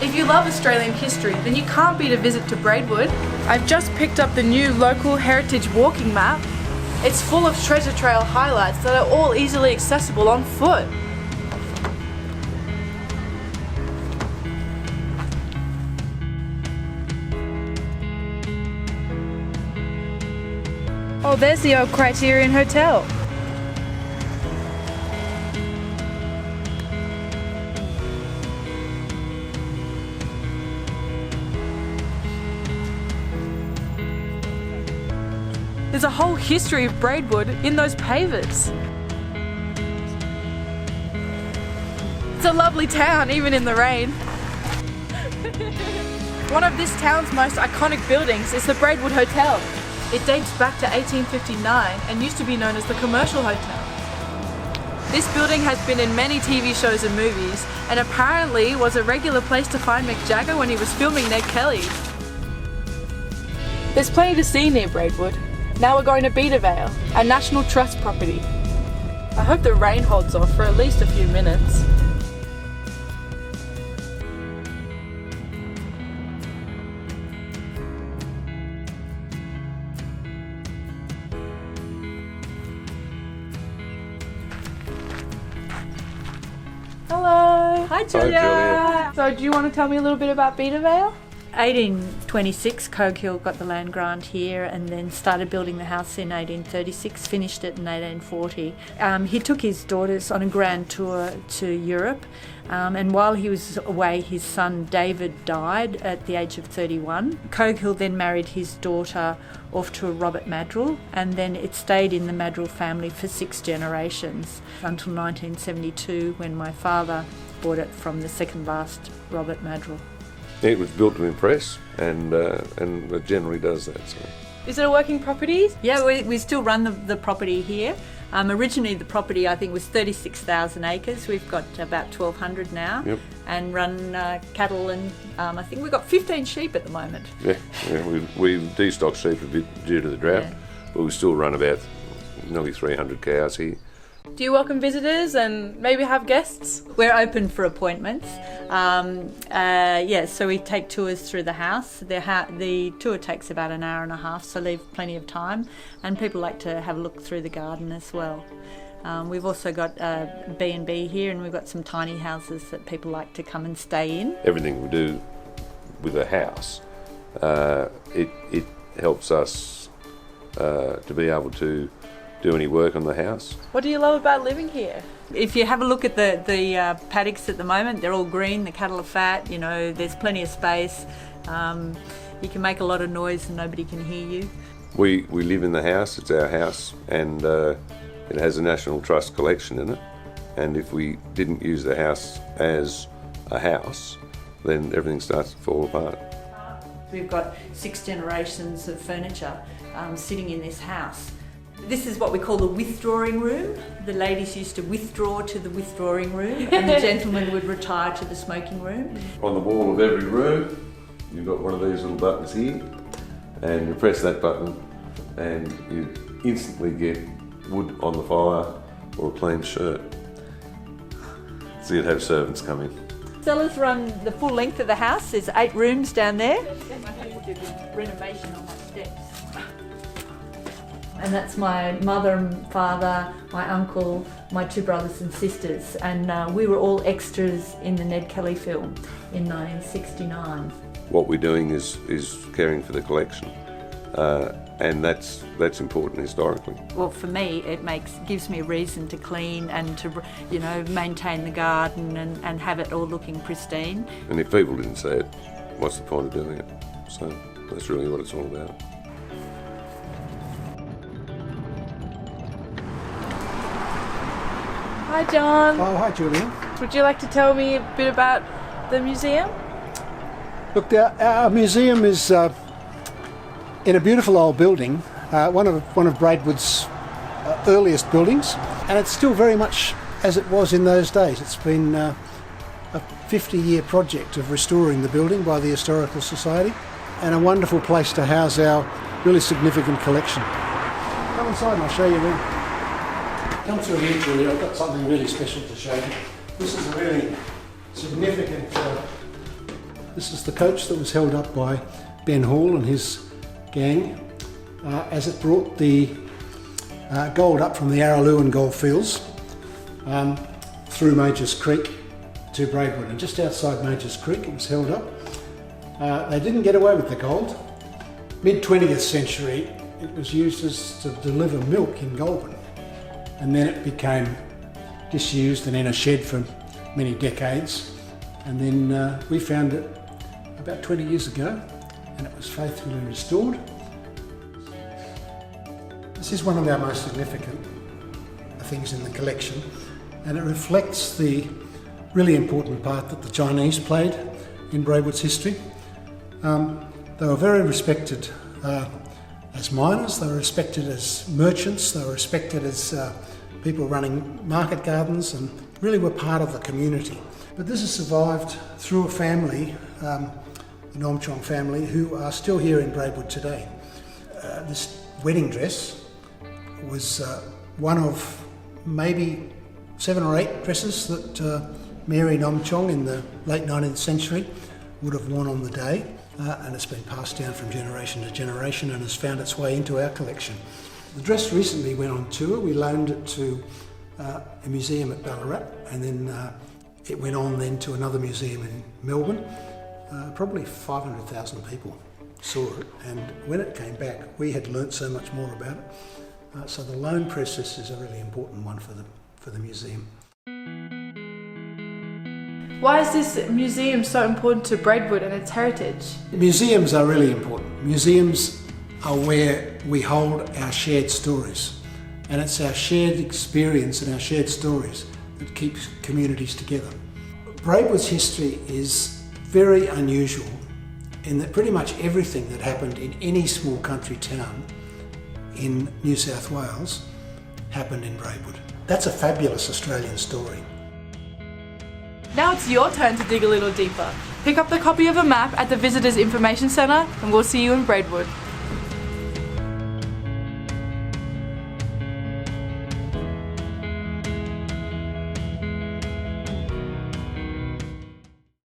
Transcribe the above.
If you love Australian history, then you can't beat a visit to Braidwood. I've just picked up the new local heritage walking map. It's full of treasure trail highlights that are all easily accessible on foot. Oh, there's the old Criterion Hotel. There's a whole history of Braidwood in those pavers. It's a lovely town, even in the rain. One of this town's most iconic buildings is the Braidwood Hotel. It dates back to 1859 and used to be known as the Commercial Hotel. This building has been in many TV shows and movies, and apparently was a regular place to find Mick Jagger when he was filming Ned Kelly. There's plenty to see near Braidwood. Now we're going to Bedervale, a National Trust property. I hope the rain holds off for at least a few minutes. Hello! Hi Julia! Hi, Julia. So do you want to tell me a little bit about Bedervale? 1826, Coghill got the land grant here and then started building the house in 1836, finished it in 1840. He took his daughters on a grand tour to Europe, and while he was away his son David died at the age of 31. Coghill then married his daughter off to a Robert Madrill, and then it stayed in the Madrill family for 6 generations until 1972 when my father bought it from the second last Robert Madrill. It was built to impress, and it generally does that. So. Is it a working property? Yeah, we still run the property here. Originally the property I think was 36,000 acres. We've got about 1,200 now. Yep. And run cattle, and I think we've got 15 sheep at the moment. Yeah, we destocked sheep a bit due to the drought, but we still run about nearly 300 cows here. Do you welcome visitors and maybe have guests? We're open for appointments. So we take tours through the house. The tour takes about an hour and a half, so leave plenty of time. And people like to have a look through the garden as well. We've also got a B&B here, and we've got some tiny houses that people like to come and stay in. Everything we do with a house, it helps us to be able to do any work on the house. What do you love about living here? If you have a look at the paddocks at the moment, they're all green, the cattle are fat, there's plenty of space. You can make a lot of noise and nobody can hear you. We live in the house, it's our house, and it has a National Trust collection in it. And if we didn't use the house as a house, then everything starts to fall apart. We've got 6 generations of furniture sitting in this house. This is what we call the withdrawing room. The ladies used to withdraw to the withdrawing room and the gentlemen would retire to the smoking room. On the wall of every room, you've got one of these little buttons here, and you press that button and you instantly get wood on the fire or a clean shirt. So you'd have servants come in. Sellers run the full length of the house. There's 8 rooms down there. Renovation on my steps. And that's my mother and father, my uncle, my 2 brothers and sisters. And we were all extras in the Ned Kelly film in 1969. What we're doing is caring for the collection. And that's important historically. Well, for me, it gives me a reason to clean and to, maintain the garden and have it all looking pristine. And if people didn't see it, what's the point of doing it? So that's really what it's all about. Hi John. Oh, hi Julia. Would you like to tell me a bit about the museum? Look, our museum is in a beautiful old building, one of Braidwood's earliest buildings, and it's still very much as it was in those days. It's been a 50-year project of restoring the building by the Historical Society, and a wonderful place to house our really significant collection. Come inside and I'll show you around. Come through here, Julia. I've got something really special to show you. This is a really significant This is the coach that was held up by Ben Hall and his gang as it brought the gold up from the Araluen goldfields through Majors Creek to Braidwood. And just outside Majors Creek it was held up. They didn't get away with the gold. Mid-20th century it was used to deliver milk in Goulburn, and then it became disused and in a shed for many decades, and then we found it about 20 years ago and it was faithfully restored. This is one of our most significant things in the collection, and it reflects the really important part that the Chinese played in Braidwood's history. They were very respected as miners, they were respected as merchants, they were respected as people running market gardens, and really were part of the community. But this has survived through a family, the Nom Chong family, who are still here in Braidwood today. This wedding dress was one of maybe 7 or 8 dresses that Mary Nom Chong in the late 19th century would have worn on the day, and it's been passed down from generation to generation and has found its way into our collection. The dress recently went on tour. We loaned it to a museum at Ballarat, and then it went on then to another museum in Melbourne. Probably 500,000 people saw it, and when it came back we had learnt so much more about it. So the loan process is a really important one for the museum. Why is this museum so important to Braidwood and its heritage? Museums are really important. Museums are where we hold our shared stories, and it's our shared experience and our shared stories that keeps communities together. Braidwood's history is very unusual in that pretty much everything that happened in any small country town in New South Wales happened in Braidwood. That's a fabulous Australian story. Now it's your turn to dig a little deeper. Pick up the copy of a map at the Visitors Information Centre and we'll see you in Braidwood.